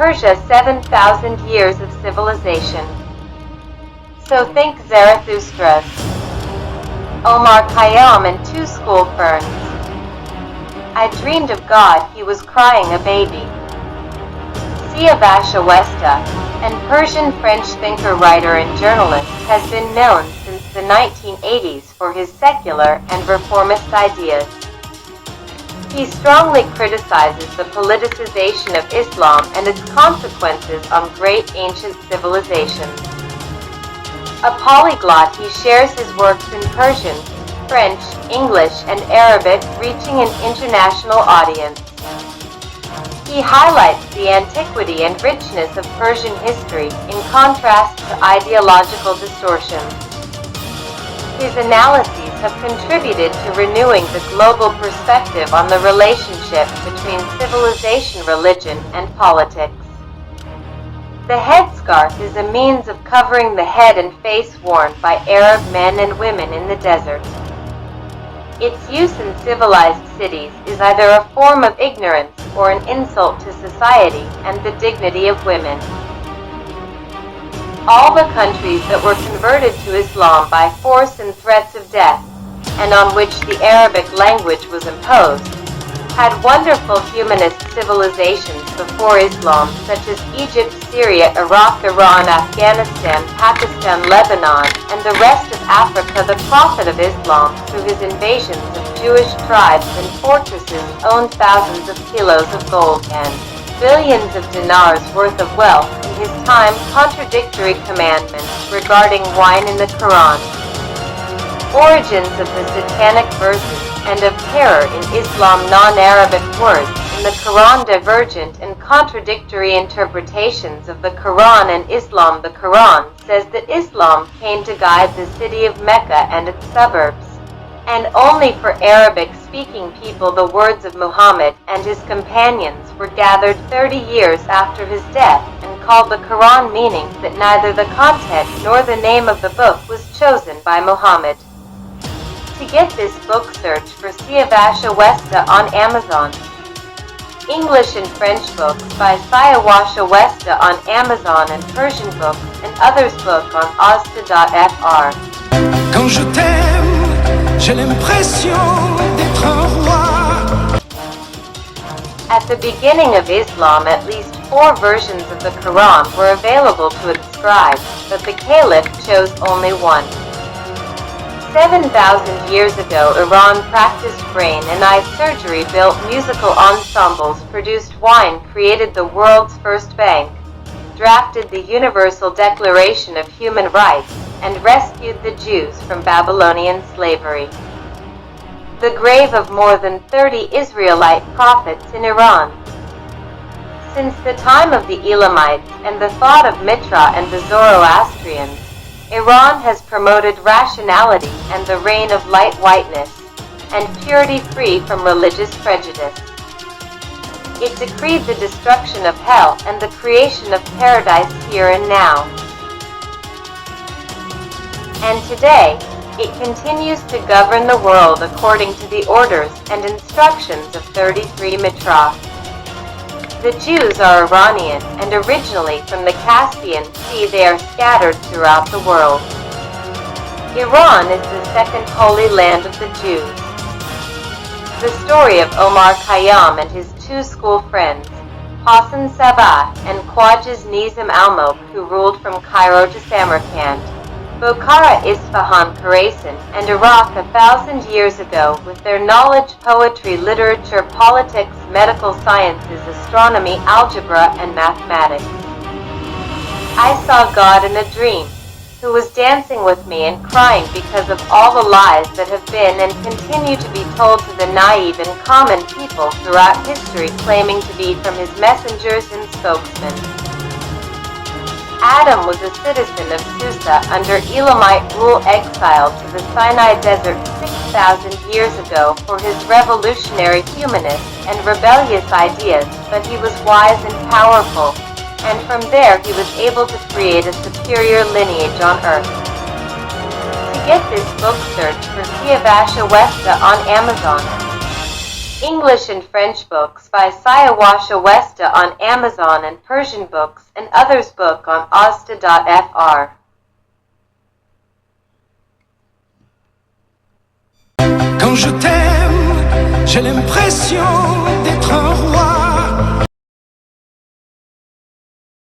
Persia 7,000 years of civilization. So think Zarathustra's Omar Khayyam and two school ferns. I dreamed of God, he was crying a baby. Awesta, an Persian French thinker, writer, and journalist, has been known since the 1980s for his secular and reformist ideas. He strongly criticizes the politicization of Islam and its consequences on great ancient civilizations. A polyglot, he shares his works in Persian, French, English, and Arabic, reaching an international audience. He highlights the antiquity and richness of Persian history in contrast to ideological distortions. His analyses have contributed to renewing the global perspective on the relationship between civilization, religion, and politics. The headscarf is a means of covering the head and face worn by Arab men and women in the desert. Its use in civilized cities is either a form of ignorance or an insult to society and the dignity of women. All the countries that were converted to Islam by force and threats of death, and on which the Arabic language was imposed, had wonderful humanist civilizations before Islam, such as Egypt, Syria, Iraq, Iran, Afghanistan, Pakistan, Lebanon, and the rest of Africa. The Prophet of Islam, through his invasions of Jewish tribes and fortresses, owned thousands of kilos of gold and billions of dinars worth of wealth in his time. Contradictory commandments regarding wine in the Quran. Origins of the satanic verses and of terror in Islam. Non-Arabic words in the Quran. Divergent and contradictory interpretations of the Quran and Islam. The Quran says that Islam came to guide the city of Mecca and its suburbs, and only for Arabic-speaking people. The words of Muhammad and his companions were gathered 30 years after his death and called the Quran, meaning that neither the content nor the name of the book was chosen by Muhammad. To get this book, search for Awesta on Amazon. English and French books by Awesta on Amazon, and Persian books and others book on Awesta.fr. Quand je t'aime, j'ai l'impression d'être un roi. At the beginning of Islam, at least 4 versions of the Quran were available to its scribes, but the Caliph chose only one. 7,000 years ago, Iran practiced brain and eye surgery, built musical ensembles, produced wine, created the world's first bank, drafted the Universal Declaration of Human Rights, and rescued the Jews from Babylonian slavery. The grave of more than 30 Israelite prophets in Iran. Since the time of the Elamites and the thought of Mitra and the Zoroastrians, Iran has promoted rationality and the reign of light whiteness, and purity free from religious prejudice. It decreed the destruction of hell and the creation of paradise here and now. And today, it continues to govern the world according to the orders and instructions of 33 Mitra. The Jews are Iranian and originally from the Caspian Sea. They are scattered throughout the world. Iran is the second holy land of the Jews. The story of Omar Khayyam and his 2 school friends, Hassan Sabah and Khwaja's Nizam Almulk, who ruled from Cairo to Samarkand, Bokhara, Isfahan, Khorasan, and Iraq 1,000 years ago, with their knowledge, poetry, literature, politics, medical sciences, astronomy, algebra, and mathematics. I saw God in a dream, who was dancing with me and crying because of all the lies that have been and continue to be told to the naive and common people throughout history, claiming to be from his messengers and spokesmen. Adam was a citizen of Susa under Elamite rule, exiled to the Sinai desert 6,000 years ago for his revolutionary humanist and rebellious ideas, but he was wise and powerful, and from there he was able to create a superior lineage on earth. To get this book, search for Awesta on Amazon. English and French books by Awesta on Amazon and Persian books and others book on Awesta.fr. Quand je t'aime, j'ai l'impression